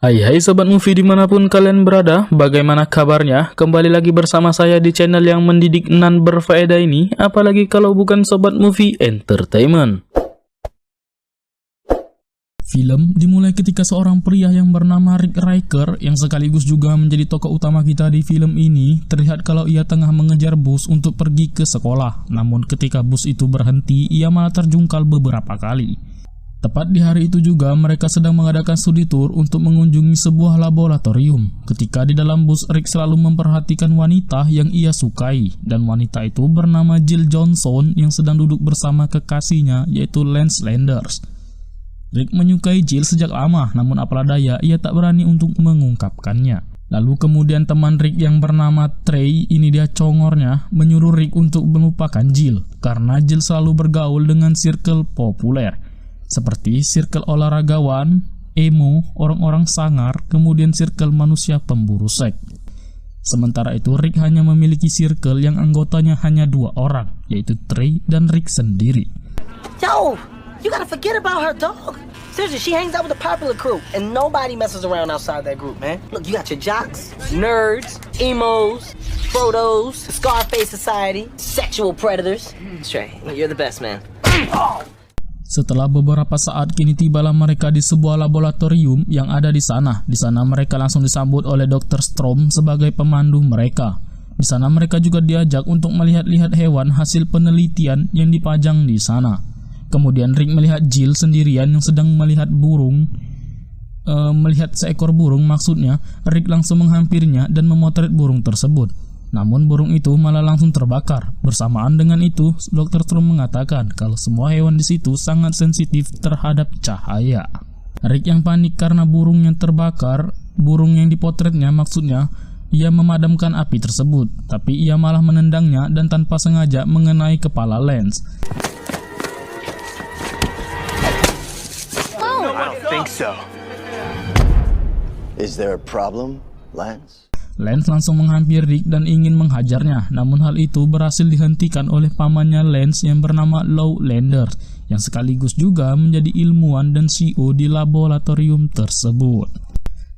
Hai Sobat Movie dimanapun kalian berada, bagaimana kabarnya? Kembali lagi bersama saya di channel yang mendidik nan berfaedah ini, apalagi kalau bukan Sobat Movie Entertainment. Film dimulai ketika seorang pria yang bernama Rick Riker, yang sekaligus juga menjadi tokoh utama kita di film ini, terlihat kalau ia tengah mengejar bus untuk pergi ke sekolah. Namun ketika bus itu berhenti, ia malah terjungkal beberapa kali. Tepat di hari itu juga mereka sedang mengadakan studi tour untuk mengunjungi sebuah laboratorium. Ketika di dalam bus, Rick selalu memperhatikan wanita yang ia sukai, dan wanita itu bernama Jill Johnson yang sedang duduk bersama kekasihnya yaitu Lance Landers. Rick menyukai Jill sejak lama, namun apalah daya ia tak berani untuk mengungkapkannya. Lalu kemudian teman Rick yang bernama Trey, ini dia congornya, menyuruh Rick untuk melupakan Jill karena Jill selalu bergaul dengan circle populer seperti circle olahragawan, emo, orang-orang sangar, kemudian circle manusia pemburu seks. Sementara itu Rick hanya memiliki circle yang anggotanya hanya 2 orang, yaitu Trey dan Rick sendiri. Yo, you gotta forget about her, dog. Seriously, she hangs out with the popular crew, and nobody messes around outside that group, man. Look, you got your jocks, nerds, emos, photos, the Scarface Society, sexual predators. Trey, you're the best, man. Setelah beberapa saat, kini tibalah mereka di sebuah laboratorium yang ada di sana. Di sana mereka langsung disambut oleh Dr. Strom sebagai pemandu mereka. Di sana mereka juga diajak untuk melihat-lihat hewan hasil penelitian yang dipajang di sana. Kemudian Rick melihat Jill sendirian yang sedang melihat burung, melihat seekor burung maksudnya. Rick langsung menghampirinya dan memotret burung tersebut. Namun burung itu malah langsung terbakar. Bersamaan dengan itu, Dr. Strom mengatakan kalau semua hewan di situ sangat sensitif terhadap cahaya. Rick yang panik karena burung yang terbakar, burung yang dipotretnya maksudnya, ia memadamkan api tersebut, tapi ia malah menendangnya dan tanpa sengaja mengenai kepala Lance. I don't think so. Is there a problem, Lance? Lance langsung menghampiri Rick dan ingin menghajarnya, namun hal itu berhasil dihentikan oleh pamannya Lance yang bernama Lou Landers, yang sekaligus juga menjadi ilmuwan dan CEO di laboratorium tersebut.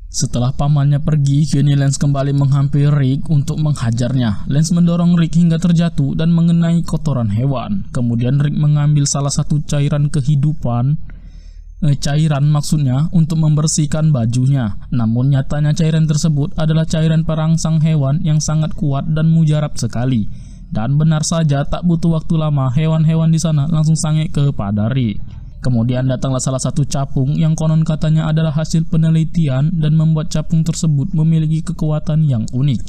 Setelah pamannya pergi, kini Lance kembali menghampiri Rick untuk menghajarnya. Lance mendorong Rick hingga terjatuh dan mengenai kotoran hewan. Kemudian Rick mengambil salah satu cairan maksudnya untuk membersihkan bajunya. Namun nyatanya cairan tersebut adalah cairan perangsang hewan yang sangat kuat dan mujarab sekali. Dan benar saja, tak butuh waktu lama hewan-hewan di sana langsung sange kepada Rick. Kemudian datanglah salah satu capung yang konon katanya adalah hasil penelitian dan membuat capung tersebut memiliki kekuatan yang unik.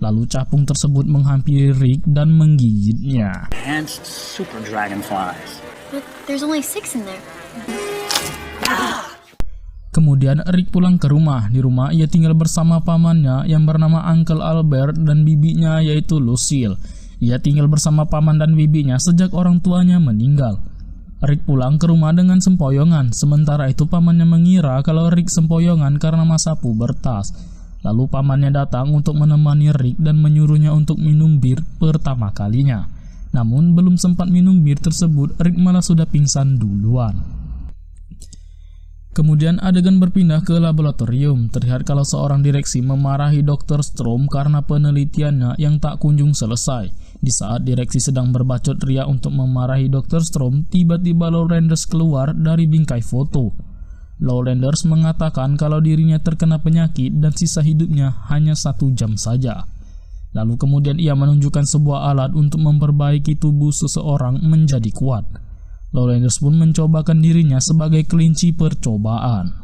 Lalu capung tersebut menghampiri Rick dan menggigitnya. Enhanced super dragonflies. But there's only 6 in there. Kemudian Rick pulang ke rumah. Di rumah ia tinggal bersama pamannya yang bernama Uncle Albert dan bibinya yaitu Lucille. Ia tinggal bersama paman dan bibinya sejak orang tuanya meninggal. Rick pulang ke rumah dengan sempoyongan. Sementara itu pamannya mengira kalau Rick sempoyongan karena masa pubertas. Lalu pamannya datang untuk menemani Rick dan menyuruhnya untuk minum bir pertama kalinya. Namun belum sempat minum bir tersebut, Rick malah sudah pingsan duluan. Kemudian adegan berpindah ke laboratorium. Terlihat kalau seorang direksi memarahi Dr. Strom karena penelitiannya yang tak kunjung selesai. Di saat direksi sedang berbacot ria untuk memarahi Dr. Strom, tiba-tiba Lou Landers keluar dari bingkai foto. Lou Landers mengatakan kalau dirinya terkena penyakit dan sisa hidupnya hanya 1 jam saja. Lalu kemudian ia menunjukkan sebuah alat untuk memperbaiki tubuh seseorang menjadi kuat. Lou Landers pun mencobakan dirinya sebagai kelinci percobaan.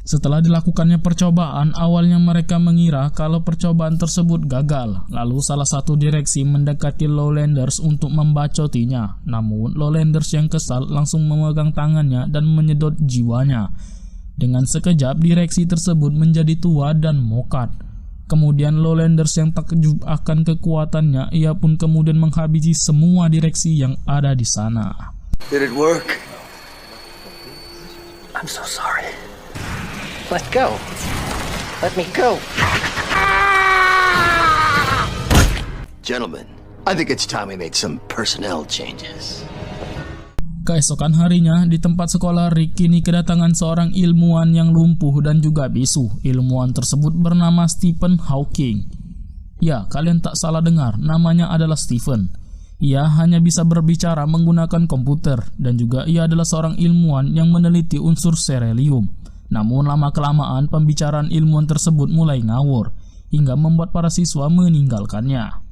Setelah dilakukannya percobaan, awalnya mereka mengira kalau percobaan tersebut gagal. Lalu salah satu direksi mendekati Lou Landers untuk membacotinya. Namun Lou Landers yang kesal langsung memegang tangannya dan menyedot jiwanya. Dengan sekejap direksi tersebut menjadi tua dan mokat. Kemudian Lou Landers yang takjub akan kekuatannya, ia pun kemudian menghabisi semua direksi yang ada di sana. Did it work? I'm so sorry. Let go. Let me go. Gentlemen, I think it's time we make some personnel changes. Keesokan harinya, di tempat sekolah Rick kini kedatangan seorang ilmuwan yang lumpuh dan juga bisu. Ilmuwan tersebut bernama Stephen Hawking. Ya, kalian tak salah dengar, namanya adalah Stephen. Ia hanya bisa berbicara menggunakan komputer, dan juga ia adalah seorang ilmuwan yang meneliti unsur beryllium. Namun lama-kelamaan pembicaraan ilmuwan tersebut mulai ngawur, hingga membuat para siswa meninggalkannya.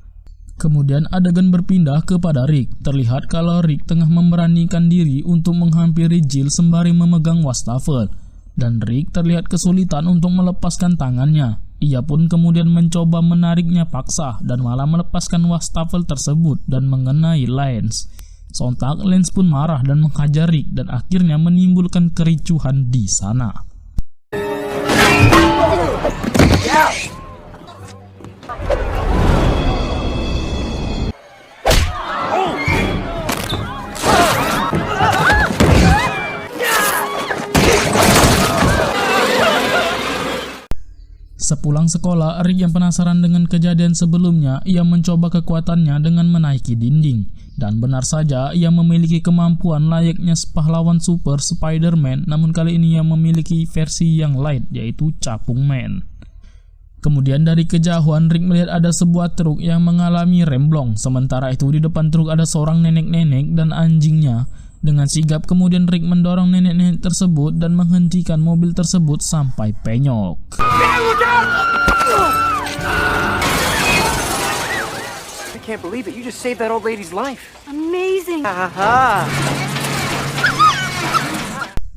Kemudian adegan berpindah kepada Rick. Terlihat kalau Rick tengah memberanikan diri untuk menghampiri Jill sembari memegang wastafel. Dan Rick terlihat kesulitan untuk melepaskan tangannya. Ia pun kemudian mencoba menariknya paksa dan malah melepaskan wastafel tersebut dan mengenai Lance. Sontak Lance pun marah dan menghajar Rick dan akhirnya menimbulkan kericuhan di sana. Sepulang sekolah, Rick yang penasaran dengan kejadian sebelumnya, ia mencoba kekuatannya dengan menaiki dinding. Dan benar saja, ia memiliki kemampuan layaknya pahlawan super Spider-Man, namun kali ini ia memiliki versi yang lain, yaitu Capung Man. Kemudian dari kejauhan, Rick melihat ada sebuah truk yang mengalami remblong. Sementara itu di depan truk ada seorang nenek-nenek dan anjingnya. Dengan sigap kemudian Rick mendorong nenek-nenek tersebut dan menghentikan mobil tersebut sampai penyok. I can't believe it. You just saved that old lady's life. Amazing.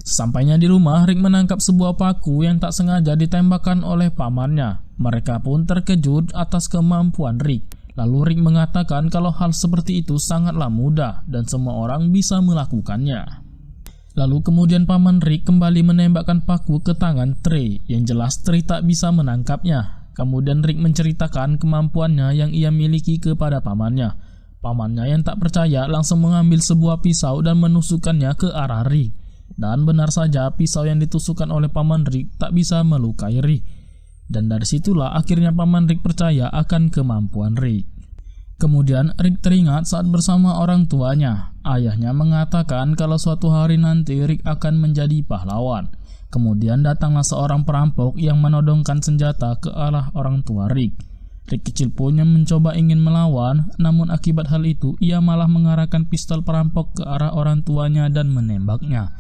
Sampainya di rumah, Rick menangkap sebuah paku yang tak sengaja ditembakkan oleh pamannya. Mereka pun terkejut atas kemampuan Rick. Lalu Rick mengatakan kalau hal seperti itu sangatlah mudah dan semua orang bisa melakukannya. Lalu kemudian paman Rick kembali menembakkan paku ke tangan Trey, yang jelas Trey tak bisa menangkapnya. Kemudian Rick menceritakan kemampuannya yang ia miliki kepada pamannya. Pamannya yang tak percaya langsung mengambil sebuah pisau dan menusukkannya ke arah Rick. Dan benar saja pisau yang ditusukkan oleh paman Rick tak bisa melukai Rick. Dan dari situlah akhirnya paman Rick percaya akan kemampuan Rick. Kemudian Rick teringat saat bersama orang tuanya. Ayahnya mengatakan kalau suatu hari nanti Rick akan menjadi pahlawan. Kemudian datanglah seorang perampok yang menodongkan senjata ke arah orang tua Rick. Rick kecil pun yang mencoba ingin melawan, namun akibat hal itu ia malah mengarahkan pistol perampok ke arah orang tuanya dan menembaknya.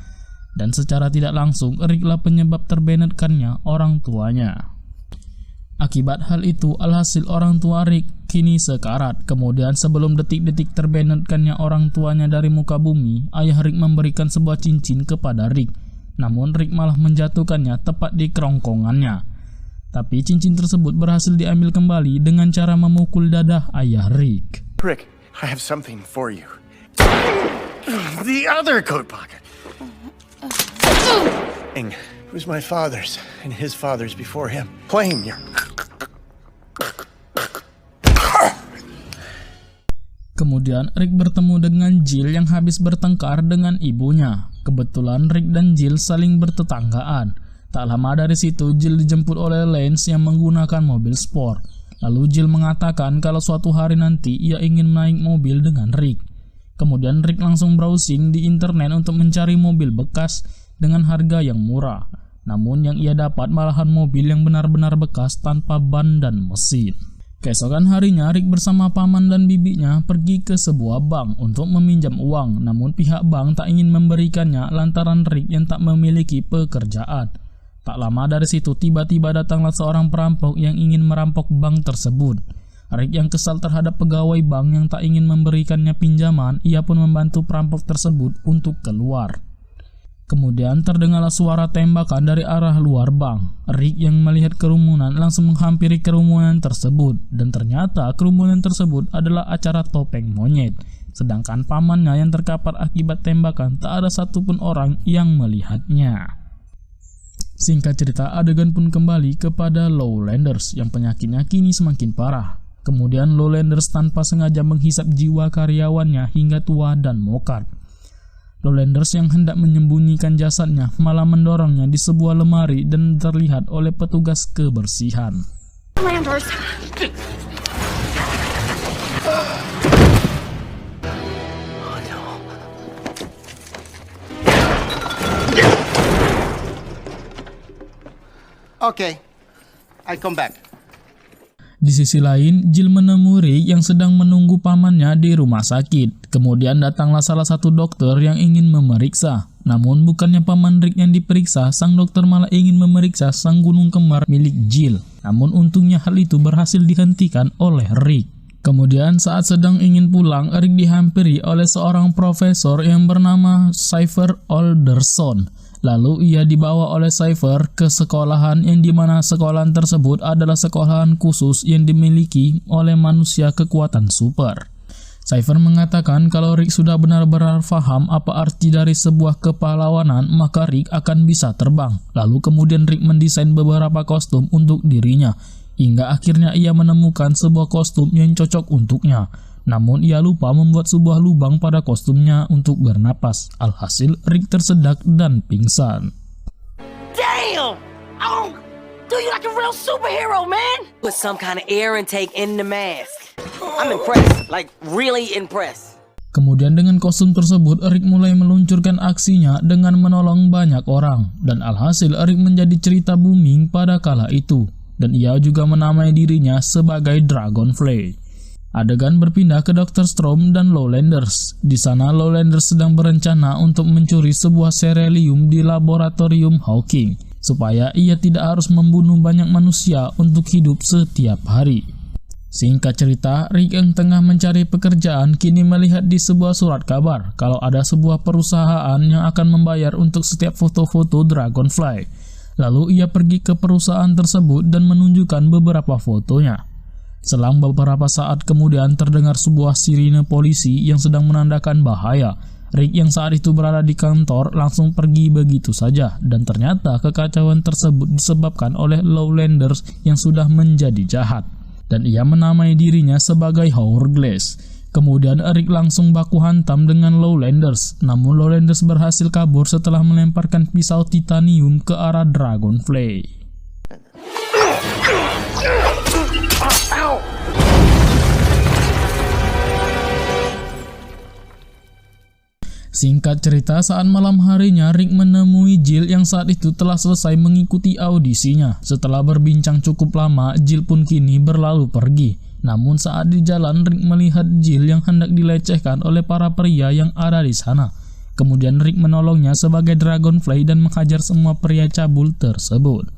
Dan secara tidak langsung Ricklah penyebab terbenetkannya orang tuanya. Akibat hal itu, alhasil orang tua Rick kini sekarat. Kemudian sebelum detik-detik terbenetkannya orang tuanya dari muka bumi, ayah Rick memberikan sebuah cincin kepada Rick. Namun Rick malah menjatuhkannya tepat di kerongkongannya. Tapi cincin tersebut berhasil diambil kembali dengan cara memukul dadah ayah Rick. Rick, I have something for you. The other coat pocket. It was my father's and his father's before him. Claim your... Kemudian Rick bertemu dengan Jill yang habis bertengkar dengan ibunya. Kebetulan Rick dan Jill saling bertetanggaan. Tak lama dari situ Jill dijemput oleh Lance yang menggunakan mobil sport. Lalu Jill mengatakan kalau suatu hari nanti ia ingin naik mobil dengan Rick. Kemudian Rick langsung browsing di internet untuk mencari mobil bekas dengan harga yang murah. Namun yang ia dapat malahan mobil yang benar-benar bekas tanpa ban dan mesin. Keesokan harinya Rick bersama paman dan bibinya pergi ke sebuah bank untuk meminjam uang. Namun pihak bank tak ingin memberikannya lantaran Rick yang tak memiliki pekerjaan. Tak lama dari situ tiba-tiba datanglah seorang perampok yang ingin merampok bank tersebut. Rick yang kesal terhadap pegawai bank yang tak ingin memberikannya pinjaman, ia pun membantu perampok tersebut untuk keluar. Kemudian terdengarlah suara tembakan dari arah luar bank. Rick yang melihat kerumunan langsung menghampiri kerumunan tersebut. Dan ternyata kerumunan tersebut adalah acara topeng monyet. Sedangkan pamannya yang terkapar akibat tembakan tak ada satupun orang yang melihatnya. Singkat cerita, adegan pun kembali kepada Lowlanders yang penyakitnya kini semakin parah. Kemudian Lowlanders tanpa sengaja menghisap jiwa karyawannya hingga tua dan mokar. Lowlanders yang hendak menyembunyikan jasadnya malah mendorongnya di sebuah lemari dan terlihat oleh petugas kebersihan. Landers. Okay, I come back. Di sisi lain, Jill menemui Rick yang sedang menunggu pamannya di rumah sakit. Kemudian datanglah salah satu dokter yang ingin memeriksa. Namun bukannya paman Rick yang diperiksa, sang dokter malah ingin memeriksa sang gunung kembar milik Jill. Namun untungnya hal itu berhasil dihentikan oleh Rick. Kemudian saat sedang ingin pulang, Rick dihampiri oleh seorang profesor yang bernama Cypher Alderson. Lalu ia dibawa oleh Cypher ke sekolahan yang dimana sekolahan tersebut adalah sekolahan khusus yang dimiliki oleh manusia kekuatan super. Cypher mengatakan kalau Rick sudah benar-benar paham apa arti dari sebuah kepahlawanan, maka Rick akan bisa terbang. Lalu kemudian Rick mendesain beberapa kostum untuk dirinya, hingga akhirnya ia menemukan sebuah kostum yang cocok untuknya. Namun ia lupa membuat sebuah lubang pada kostumnya untuk bernapas. Alhasil Rick tersedak dan pingsan. Damn! Oh, dude, you like a real superhero, man! Put some kind of air intake in the mask. I'm impressed, like really impressed. Kemudian dengan kostum tersebut, Rick mulai meluncurkan aksinya dengan menolong banyak orang. Dan alhasil Rick menjadi cerita booming pada kala itu. Dan ia juga menamai dirinya sebagai Dragonfly. Adegan berpindah ke Dr. Strom dan Lowlanders. Di sana Lowlanders sedang berencana untuk mencuri sebuah serelium di laboratorium Hawking, supaya ia tidak harus membunuh banyak manusia untuk hidup setiap hari. Singkat cerita, Rick yang tengah mencari pekerjaan kini melihat di sebuah surat kabar kalau ada sebuah perusahaan yang akan membayar untuk setiap foto-foto Dragonfly. Lalu ia pergi ke perusahaan tersebut dan menunjukkan beberapa fotonya. Selang beberapa saat kemudian terdengar sebuah sirine polisi yang sedang menandakan bahaya. Rick yang saat itu berada di kantor langsung pergi begitu saja, dan ternyata kekacauan tersebut disebabkan oleh Lowlanders yang sudah menjadi jahat. Dan ia menamai dirinya sebagai Hourglass. Kemudian Rick langsung baku hantam dengan Lowlanders, namun Lowlanders berhasil kabur setelah melemparkan pisau titanium ke arah Dragonfly. Singkat cerita, saat malam harinya Rick menemui Jill yang saat itu telah selesai mengikuti audisinya. Setelah berbincang cukup lama, Jill pun kini berlalu pergi. Namun saat di jalan, Rick melihat Jill yang hendak dilecehkan oleh para pria yang ada di sana. Kemudian Rick menolongnya sebagai Dragonfly dan menghajar semua pria cabul tersebut.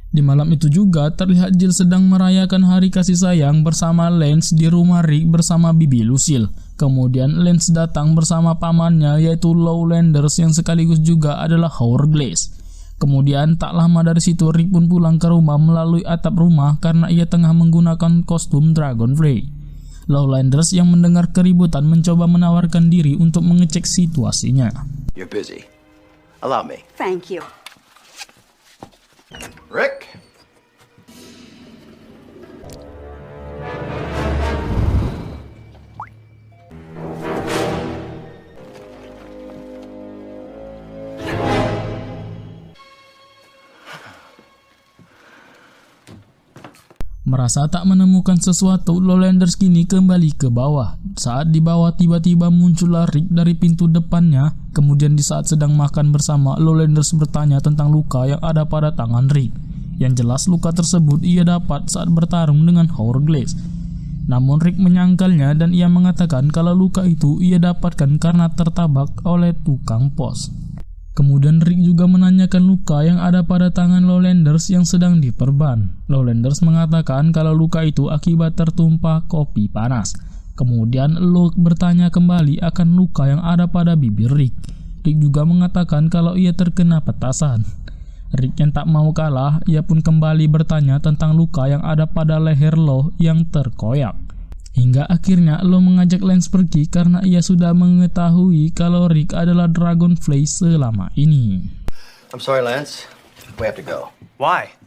Di malam itu juga terlihat Jill sedang merayakan hari kasih sayang bersama Lance di rumah Rick bersama Bibi Lucille. Kemudian Lance datang bersama pamannya yaitu Lowlanders yang sekaligus juga adalah Hourglass. Kemudian tak lama dari situ Rick pun pulang ke rumah melalui atap rumah karena ia tengah menggunakan kostum Dragonfly. Lowlanders yang mendengar keributan mencoba menawarkan diri untuk mengecek situasinya. You're busy. Allow me. Thank you. Rick? Merasa tak menemukan sesuatu, Lowlanders kini kembali ke bawah. Saat di bawah tiba-tiba muncullah Rick dari pintu depannya. Kemudian di saat sedang makan bersama, Lowlanders bertanya tentang luka yang ada pada tangan Rick. Yang jelas luka tersebut ia dapat saat bertarung dengan Hourglass. Namun Rick menyangkalnya dan ia mengatakan kalau luka itu ia dapatkan karena tertabak oleh tukang pos. Kemudian Rick juga menanyakan luka yang ada pada tangan Lowlanders yang sedang diperban. Lowlanders mengatakan kalau luka itu akibat tertumpah kopi panas. Kemudian Luke bertanya kembali akan luka yang ada pada bibir Rick. Rick juga mengatakan kalau ia terkena petasan. Rick yang tak mau kalah, ia pun kembali bertanya tentang luka yang ada pada leher Lo yang terkoyak. Hingga akhirnya Lo mengajak Lance pergi karena ia sudah mengetahui kalau Rick adalah Dragonfly selama ini. I'm sorry, Lance. We have to go. Why?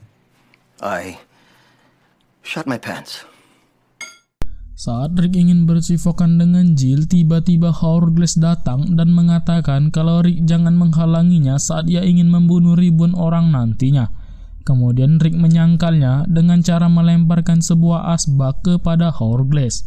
I shot my pants. Saat Rick ingin bersifokan dengan Jill, tiba-tiba Hourglass datang dan mengatakan kalau Rick jangan menghalanginya saat ia ingin membunuh ribuan orang nantinya. Kemudian Rick menyangkalnya dengan cara melemparkan sebuah asbak kepada Hourglass.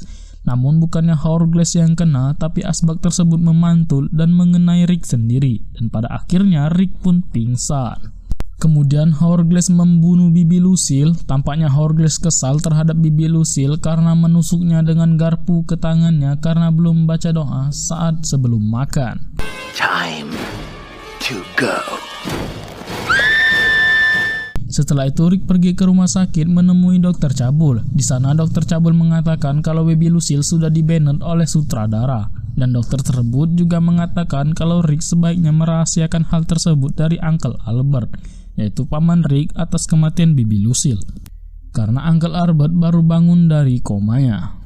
Namun bukannya Hourglass yang kena, tapi asbak tersebut memantul dan mengenai Rick sendiri. Dan pada akhirnya Rick pun pingsan. Kemudian Hourglass membunuh Bibi Lucille. Tampaknya Hourglass kesal terhadap Bibi Lucille karena menusuknya dengan garpu ke tangannya karena belum baca doa saat sebelum makan. Time to go. Setelah itu Rick pergi ke rumah sakit menemui Dr. Cabul. Di sana Dr. Cabul mengatakan kalau Baby Lucille sudah dibanned oleh sutradara. Dan dokter tersebut juga mengatakan kalau Rick sebaiknya merahasiakan hal tersebut dari Uncle Albert, yaitu paman Rick atas kematian Baby Lucille. Karena Uncle Albert baru bangun dari komanya.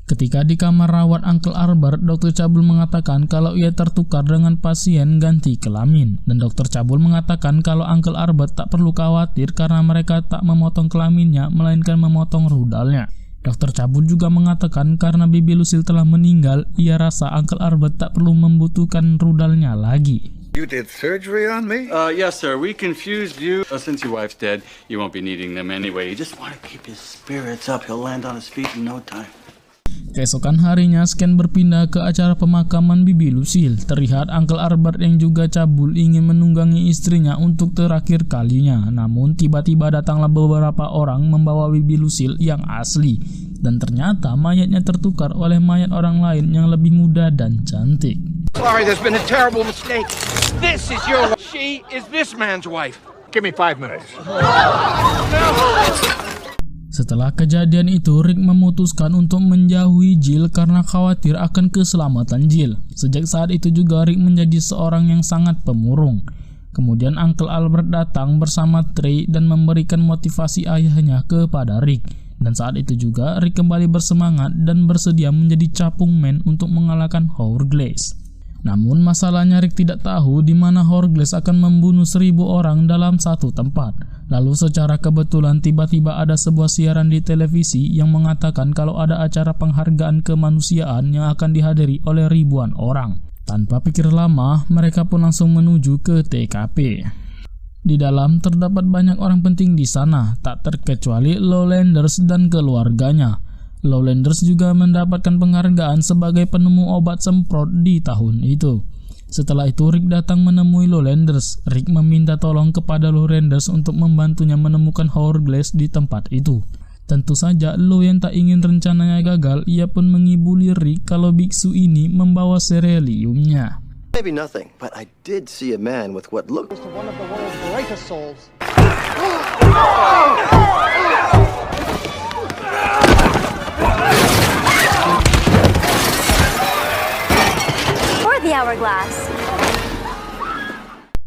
Ketika di kamar rawat Uncle Albert, Dr. Cabul mengatakan kalau ia tertukar dengan pasien ganti kelamin. Dan Dr. Cabul mengatakan kalau Uncle Albert tak perlu khawatir karena mereka tak memotong kelaminnya, melainkan memotong rudalnya. Dr. Cabul juga mengatakan karena Baby Lucille telah meninggal, ia rasa Uncle Albert tak perlu membutuhkan rudalnya lagi. You did surgery on me? Yes, sir. We confused you. Since your wife's dead, you won't be needing them anyway. You just want to keep his spirits up. He'll land on his feet in no time. Keesokan harinya, Scan berpindah ke acara pemakaman Bibi Lucille. Terlihat Uncle Albert yang juga cabul ingin menunggangi istrinya untuk terakhir kalinya. Namun tiba-tiba datanglah beberapa orang membawa Bibi Lucille yang asli. Dan ternyata mayatnya tertukar oleh mayat orang lain yang lebih muda dan cantik. Sorry, there's been a terrible mistake. This is your wife. She is this man's wife. Give me 5 minutes. Setelah kejadian itu, Rick memutuskan untuk menjauhi Jill karena khawatir akan keselamatan Jill. Sejak saat itu juga Rick menjadi seorang yang sangat pemurung. Kemudian Uncle Albert datang bersama Trey dan memberikan motivasi ayahnya kepada Rick. Dan saat itu juga Rick kembali bersemangat dan bersedia menjadi capung man untuk mengalahkan Hourglass. Namun masalahnya Rick tidak tahu di mana Hourglass akan membunuh 1000 orang dalam satu tempat. Lalu secara kebetulan tiba-tiba ada sebuah siaran di televisi yang mengatakan kalau ada acara penghargaan kemanusiaan yang akan dihadiri oleh ribuan orang. Tanpa pikir lama, mereka pun langsung menuju ke TKP. Di dalam terdapat banyak orang penting di sana, tak terkecuali Lowlanders dan keluarganya. Lowlanders juga mendapatkan penghargaan sebagai penemu obat semprot di tahun itu. Setelah itu Rick datang menemui Lowlanders. Rick meminta tolong kepada Lowlanders untuk membantunya menemukan Hourglass di tempat itu. Tentu saja Low yang tak ingin rencananya gagal, ia pun mengibuli Rick kalau biksu ini membawa sereliumnya. Maybe nothing, but I did see a man with what looked one of the world's greatest souls. The hourglass.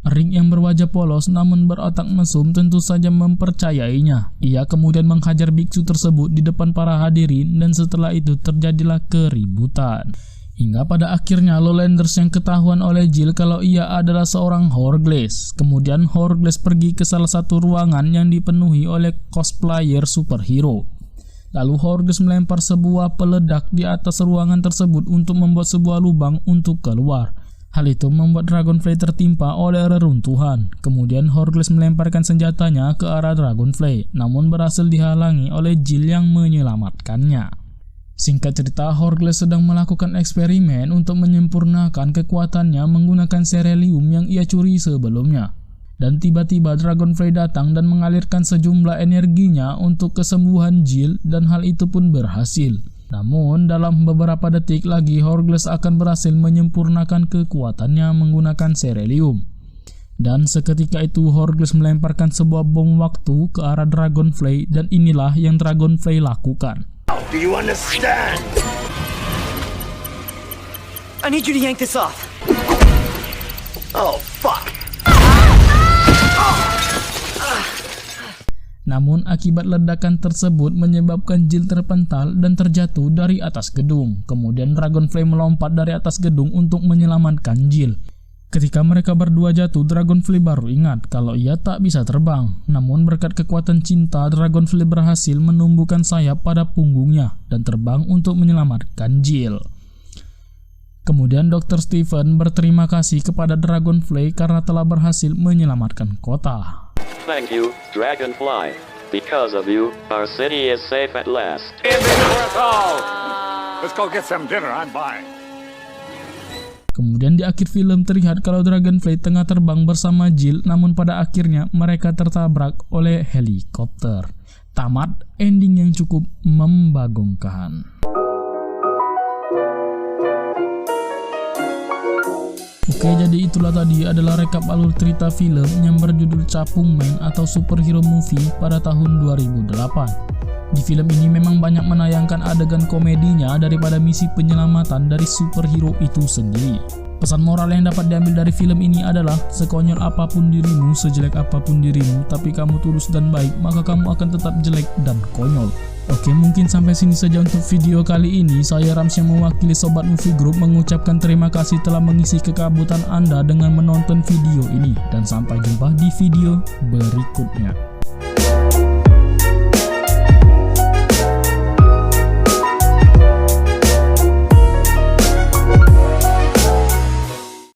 Rick yang berwajah polos namun berotak mesum tentu saja mempercayainya. Ia kemudian menghajar biksu tersebut di depan para hadirin dan setelah itu terjadilah keributan. Hingga pada akhirnya Lowlanders yang ketahuan oleh Jill kalau ia adalah seorang Hourglass. Kemudian Hourglass pergi ke salah satu ruangan yang dipenuhi oleh cosplayer superhero. Lalu Hourglass melempar sebuah peledak di atas ruangan tersebut untuk membuat sebuah lubang untuk keluar. Hal itu membuat Dragonfly tertimpa oleh reruntuhan. Kemudian Hourglass melemparkan senjatanya ke arah Dragonfly, namun berhasil dihalangi oleh Jill yang menyelamatkannya. Singkat cerita, Hourglass sedang melakukan eksperimen untuk menyempurnakan kekuatannya menggunakan serelium yang ia curi sebelumnya. Dan tiba-tiba Dragonfly datang dan mengalirkan sejumlah energinya untuk kesembuhan Jill dan hal itu pun berhasil. Namun dalam beberapa detik lagi Hourglass akan berhasil menyempurnakan kekuatannya menggunakan serelium. Dan seketika itu Hourglass melemparkan sebuah bom waktu ke arah Dragonfly dan inilah yang Dragonfly lakukan. Do you understand? I need you to yank this off. Oh, fuck! Namun akibat ledakan tersebut menyebabkan Jill terpental dan terjatuh dari atas gedung. Kemudian Dragonfly melompat dari atas gedung untuk menyelamatkan Jill. Ketika mereka berdua jatuh, Dragonfly baru ingat kalau ia tak bisa terbang. Namun berkat kekuatan cinta, Dragonfly berhasil menumbuhkan sayap pada punggungnya dan terbang untuk menyelamatkan Jill. Kemudian Dr. Stephen berterima kasih kepada Dragonfly karena telah berhasil menyelamatkan kota. Thank you, Dragonfly. Because of you, our city is safe at last. Let's go get some dinner. I'm buying. Kemudian di akhir film terlihat kalau Dragonfly tengah terbang bersama Jill, namun pada akhirnya mereka tertabrak oleh helikopter. Tamat ending yang cukup membagongkan. Oke, jadi itulah tadi adalah rekap alur cerita film yang berjudul Capung Man atau Superhero Movie pada tahun 2008. Di film ini memang banyak menayangkan adegan komedinya daripada misi penyelamatan dari superhero itu sendiri. Pesan moral yang dapat diambil dari film ini adalah sekonyol apapun dirimu, sejelek apapun dirimu, tapi kamu tulus dan baik, maka kamu akan tetap jelek dan konyol. Oke, mungkin sampai sini saja untuk video kali ini. Saya Rams yang mewakili Sobat Movie Group mengucapkan terima kasih telah mengisi kekabutan Anda dengan menonton video ini. Dan sampai jumpa di video berikutnya.